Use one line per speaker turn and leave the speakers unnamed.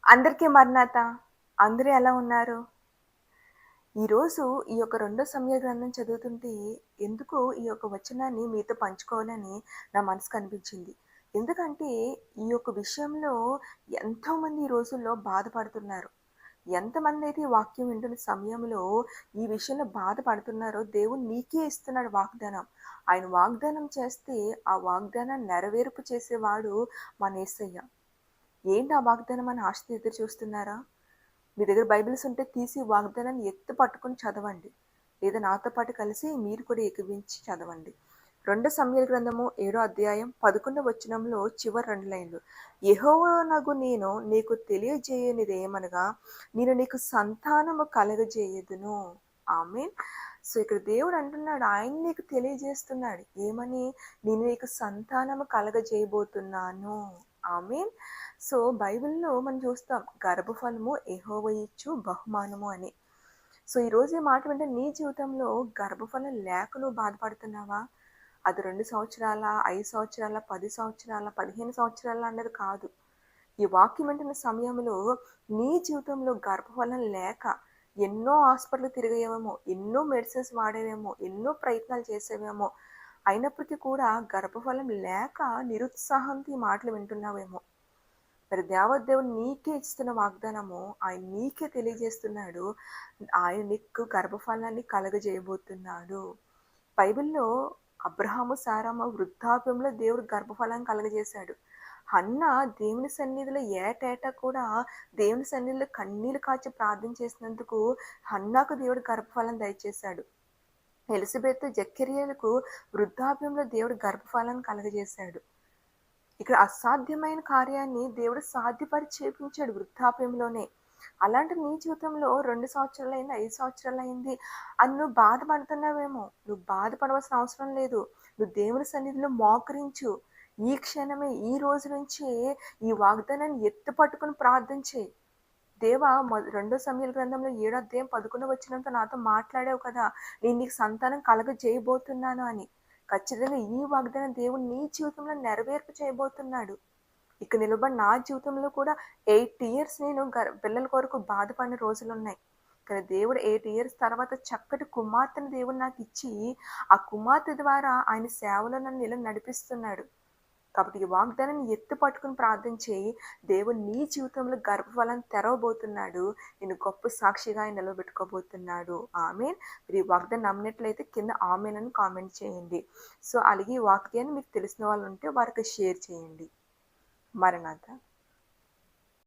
అందరికీ మరణాత. అందరూ ఎలా ఉన్నారు? ఈరోజు ఈ యొక్క రెండో సమయ గ్రంథం చదువుతుంటే ఎందుకో ఈ యొక్క వచనాన్ని మీతో పంచుకోవాలని నా మనసుకు అనిపించింది. ఎందుకంటే ఈ యొక్క విషయంలో ఎంతోమంది ఈ రోజుల్లో బాధపడుతున్నారు. ఎంతమందైతే ఈ వాక్యం వింటున్న సమయంలో ఈ విషయంలో బాధపడుతున్నారో దేవుడు నీకే ఇస్తున్నాడు వాగ్దానం. ఆయన వాగ్దానం చేస్తే ఆ వాగ్దానాన్ని నెరవేర్పు చేసేవాడు మన యేసయ్య. ఏంటి ఆ వాగ్దానం అని ఆశతో ఎదురు చూస్తున్నారా? మీ దగ్గర బైబిల్స్ ఉంటే తీసి వాగ్దానాన్ని ఎత్తి పట్టుకొని చదవండి. లేదా నాతో పాటు కలిసి మీరు కూడా ఏకీభవించి చదవండి. 2 సమూయేలు గ్రంథము 7వ అధ్యాయం 11వ వచనంలో చివరి 2 లైన్‌లు. యెహోవానగు నేను నీకు తెలియజేయనిదేమనగా నేను నీకు సంతానము కలగజేయుదును. ఆమేన్. సో, ఇక్కడ దేవుడు అంటున్నాడు ఆయన నీకు తెలియజేస్తున్నాడు. ఏమని? నేను నీకు సంతానము కలగజేయబోతున్నాను. ఆమేన్. సో, బైబిల్‌లో మనం చూస్తాం గర్భఫలము యెహోవా ఇచ్చు బహుమానము అని. సో, ఈరోజు ఈ మాట వింటే నీ జీవితంలో గర్భఫలం లేక నువ్వు బాధపడుతున్నావా? అది 2 సంవత్సరాల, 5 సంవత్సరాల, 10 సంవత్సరాల, 15 సంవత్సరాల అన్నది కాదు. ఈ వాక్యం వింటున్న సమయంలో నీ జీవితంలో గర్భఫలం లేక ఎన్నో హాస్పిటల్‌కి తిరిగావేమో, ఎన్నో మెడిసిన్స్ వాడావేమో, ఎన్నో ప్రయత్నాలు చేసావేమో, అయినప్పటికీ కూడా గర్భఫలం లేక నిరుత్సాహంతో ఈ మాటలు వింటున్నావేమో. మరి దేవదేవుడు నీకే ఇస్తున్న వాగ్దానము ఆయన నీకే తెలియజేస్తున్నాడు. ఆయన నీకు గర్భఫలాన్ని కలగజేయబోతున్నాడు. బైబిల్‌లో అబ్రహాము, సారమ్మ వృద్ధాప్యంలో దేవుడు గర్భఫలాన్ని కలగజేశాడు. హన్న దేవుని సన్నిధిలో ఏటేటా కూడా దేవుని సన్నిధిలో కన్నీళ్లు కార్చి ప్రార్థన చేసినందుకు హన్నాకు దేవుడు గర్భఫలం దయచేశాడు. ఎలిజబెత్, జకర్యాలకు వృద్ధాప్యంలో దేవుడు గర్భఫలాన్ని కలగజేశాడు. ఇక్కడ అసాధ్యమైన కార్యాన్ని దేవుడు సాధ్యపరిచి చేపించాడు వృద్ధాప్యంలోనే. అలాంటి నీ జీవితంలో 2 సంవత్సరాలైంది, 5 సంవత్సరాలైంది అని నువ్వు బాధపడుతున్నావేమో. నువ్వు బాధపడవలసిన అవసరం లేదు. నువ్వు దేవుని సన్నిధిలో మోకరించు. ఈ క్షణమే, ఈ రోజు నుంచే ఈ వాగ్దానాన్ని ఎత్తి పట్టుకొని ప్రార్థన చేయి. దేవా 2 సమూయేలు గ్రంథంలో 7వ అధ్యాయం 11వ వచనంతో నాతో మాట్లాడావు కదా! నేను నీకు సంతానం కలగజేయబోతున్నాను అని. ఖచ్చితంగా ఈ వాగ్దానం దేవుడు నీ జీవితంలో నెరవేర్పు చేయబోతున్నాడు. ఇక నిలబడి నా జీవితంలో కూడా 8 ఇయర్స్ నేను పిల్లల కొరకు బాధపడిన రోజులున్నాయి. కానీ దేవుడు 8 ఇయర్స్ తర్వాత చక్కటి కుమార్తెను దేవుడు నాకిచ్చి, ఆ కుమార్తె ద్వారా ఆయన సేవలో నన్ను ఇలా నడిపిస్తున్నాడు. కాబట్టి ఈ వాగ్దానాన్ని ఎత్తి పట్టుకుని ప్రార్థన చేయి. దేవుడు నీ జీవితంలో గర్భఫలాన్ని తెరవబోతున్నాడు. నిన్ను గొప్ప సాక్షిగా ఆయన నిలబెట్టుకోబోతున్నాడు. ఆమేన్. మీరు ఈ వాగ్దానం నమ్మినట్లయితే కింద ఆమేన్ అని కామెంట్ చేయండి. సో, అలాగే ఈ వాక్యాన్ని మీకు తెలిసిన వాళ్ళు ఉంటే వారికి షేర్ చేయండి. మరణాత.